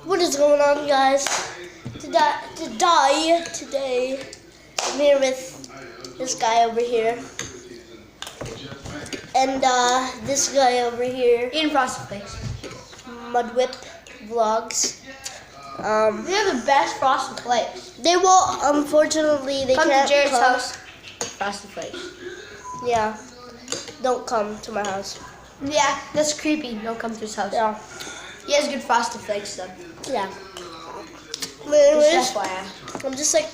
What is going on, guys? Today, I'm here with this guy over here. And this guy over here. Eating Frosted Flakes. Mudwhip Vlogs. They're the best Frosted Flakes. They will, unfortunately, they Come can't to Jared's come. house. Frosted Flakes. Yeah. Don't come to my house. Yeah, that's creepy. Don't come to his house. Yeah. He has good Frosted Flakes though. Yeah. But anyways, Just FYI. I'm just like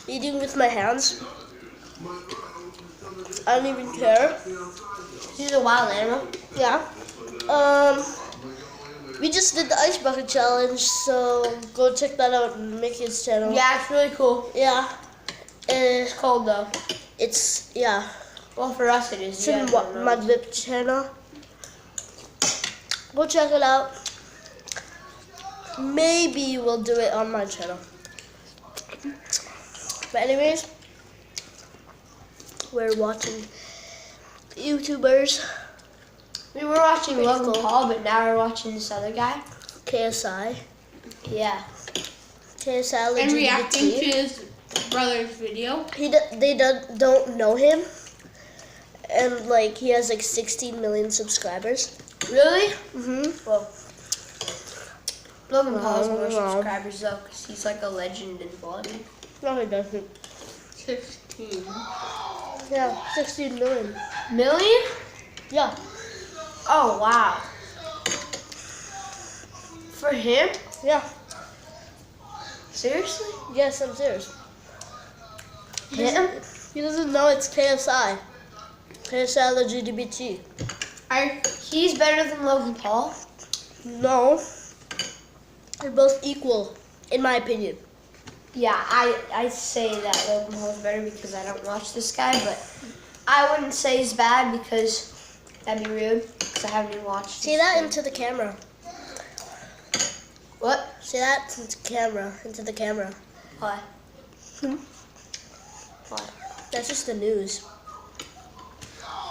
eating with my hands. I don't even care. He's a wild animal. Yeah. We just did the ice bucket challenge, so go check that out on Mickey's channel. Yeah, it's really cool. Yeah. It's cold though. It's yeah. Well, for us it is. It's in Mudwhip channel. Go check it out. Maybe we'll do it on my channel. But anyways, we're watching YouTubers. We were watching Pretty Logan cool. Paul, but now we're watching this other guy. KSI. Yeah. KSI And LGBT. reacting to his brother's video. They don't know him, and like he has like 16 million subscribers. Really? Well, Logan Paul has more Wow. subscribers though, because he's like a legend in vlogging. no, he doesn't. 16. Yeah, 16 million. Million? Yeah. Oh wow. For him? Yeah. Seriously? Yes, I'm serious. Him? He doesn't know it's KSI. KSI LGBT. He's better than Logan Paul? No. They're both equal, in my opinion. Yeah, I say that Logan Paul's better because I don't watch this guy, but I wouldn't say he's bad because that'd be rude because I haven't even watched. Say that into the camera. What? Say that into camera. Into the camera. Why? Why? That's just the news.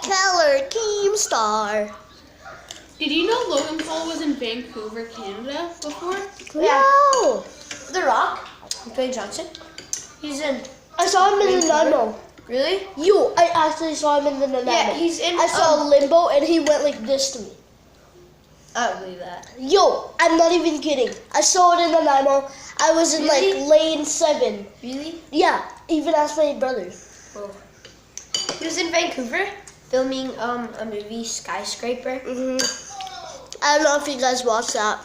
Keller Keemstar. Did you know Logan Paul was in Vancouver, Canada before? Yeah. No. The Rock? Dwayne Johnson? He's in. I saw him in the Vancouver? Nanaimo. Really? I actually saw him in the Nanaimo. Yeah, he's in. I saw Limbo and he went like this to me. I don't believe that. Yo, I'm not even kidding. I saw it in Nanaimo. I was in Really? like lane 7. Really? Yeah, even asked my brother. Oh. He was in Vancouver filming a movie, Skyscraper. I don't know if you guys watched that.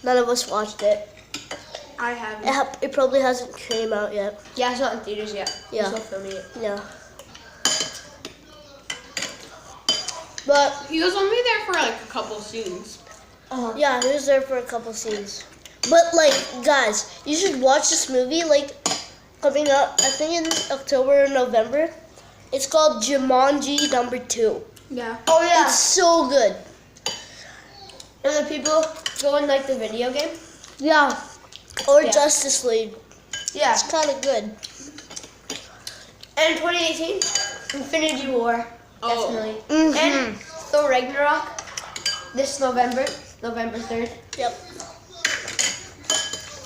None of us watched it. I haven't. It probably hasn't came out yet. Yeah, it's not in theaters yet. Yeah. They're still filming it. Yeah. But He was only there for like a couple scenes. yeah, he was there for a couple scenes. But like, guys, you should watch this movie. Like, coming up, I think in October or November. It's called Jumanji number 2. Yeah. Oh yeah. It's so good. And the people go in like the video game. Yeah. Or Yeah. Justice League. Yeah. It's kind of good. And 2018, Infinity War. Oh. Definitely. Mhm. And Thor Ragnarok. This November 3rd. Yep.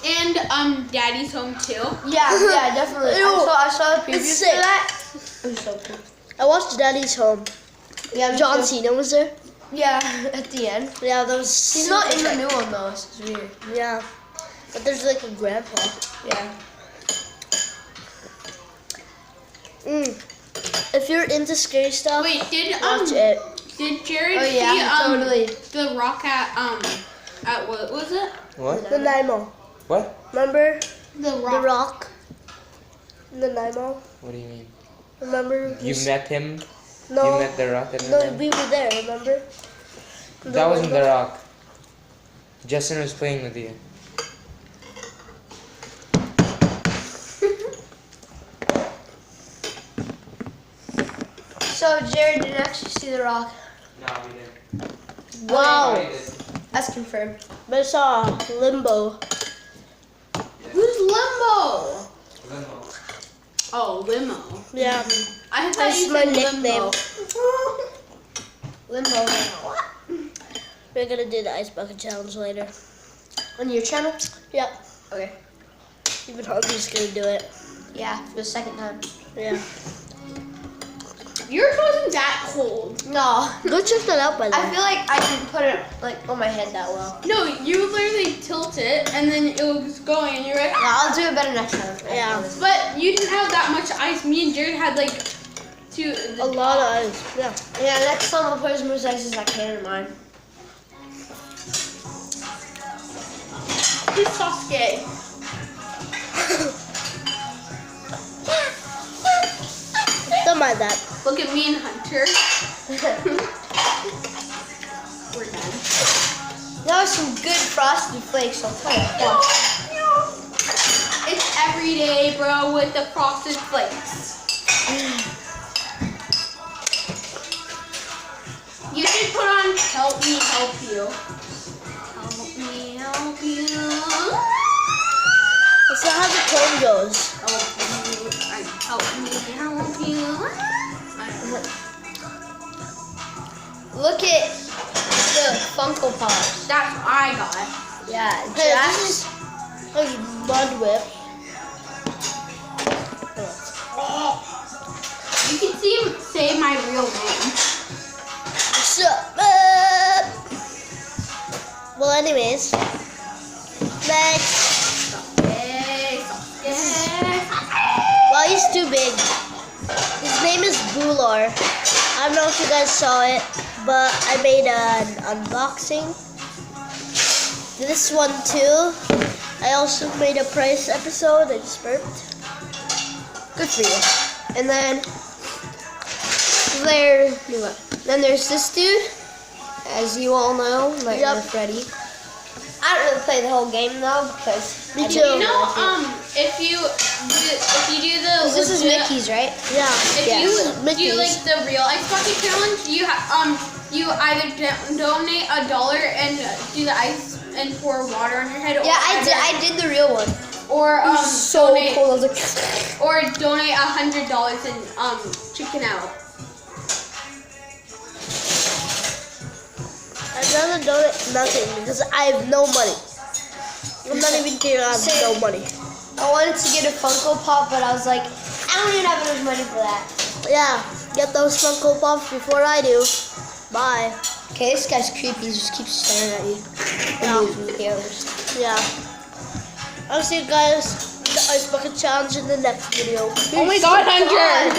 And Daddy's Home too. Yeah, definitely. Ew. I saw the previews It's for sick. that. It was so cool. I watched Daddy's Home. Yeah, John Cena was there. Yeah, at the end. Yeah, that was. He's super not in the sick. new one though. It's weird. Yeah, but there's like a grandpa. Yeah. If you're into scary stuff, Wait, did watch it. did Jared Oh yeah, see totally. The Rock at what was it? What? The Nanaimo. What? Remember The Rock. the Rock? The Nanaimo. What do you mean? Remember? You met him? No. You met The Rock? No, we were there. Remember? That wasn't The Rock. Justin was playing with you. So Jared didn't actually see The Rock. No, we didn't. Wow. That's confirmed. But I saw Limbo. Who's Limbo? Oh, Limo. Yeah. I thought That's you my said nickname. Limbo. Limbo. We're gonna do the ice bucket challenge later. On your channel? Yep. Okay. Even Hunter's gonna do it. Yeah, for the second time. Yeah. Yours wasn't that cold. No. Go check that out by the I way. feel like I can put it like on my head that well. No, you literally tilt it and then it was going and you're like, Yeah, I'll do it better next time. Yeah. but you didn't have that much ice. Me and Jared had like two. A lot of ice. Yeah. Yeah, next time I'll put as much ice as I can in mine. Who's Sasuke? Don't mind that. Look at me and Hunter. We're done. That was some good frosted flakes, I'll tell you what. It's every day, bro, with the frosted flakes. You should put on "Help Me Help You." Help me help you. That's not how the tone goes. Help me help you. Look at the Funko Pops. That's what I got. Yeah, Hey, Jax. this is a mud whip. You can say my real name. What's up? Well, anyways. Next. Well, he's too big. His name is Bular. I don't know if you guys saw it, but I made an unboxing. This one too. I also made a price episode. I just burped. Good for you. And then there's this dude, as you all know, Nightmare Yep. Freddy. I don't really play the whole game though because Me I too. didn't You know know, if you do the this is legit- Mickey's, right? Yeah. If Yes. you Mickey's. do like the real Ice Bucket Challenge, you either donate $1 and do the ice and pour water on your head. Or Yeah, I did the real one. Or So donate, cool. I was like, or donate $100 and chicken out. I'd rather donate nothing because I have no money. I'm not even kidding. I have Same. no money. I wanted to get a Funko Pop, but I was like, I don't even have enough money for that. Yeah, get those Funko Pops before I do. Bye. Okay, this guy's creepy. He just keeps staring at you. Yeah. Moving with the others. Yeah. I'll see you guys in the Ice Bucket Challenge in the next video. Oh my God, Hunter!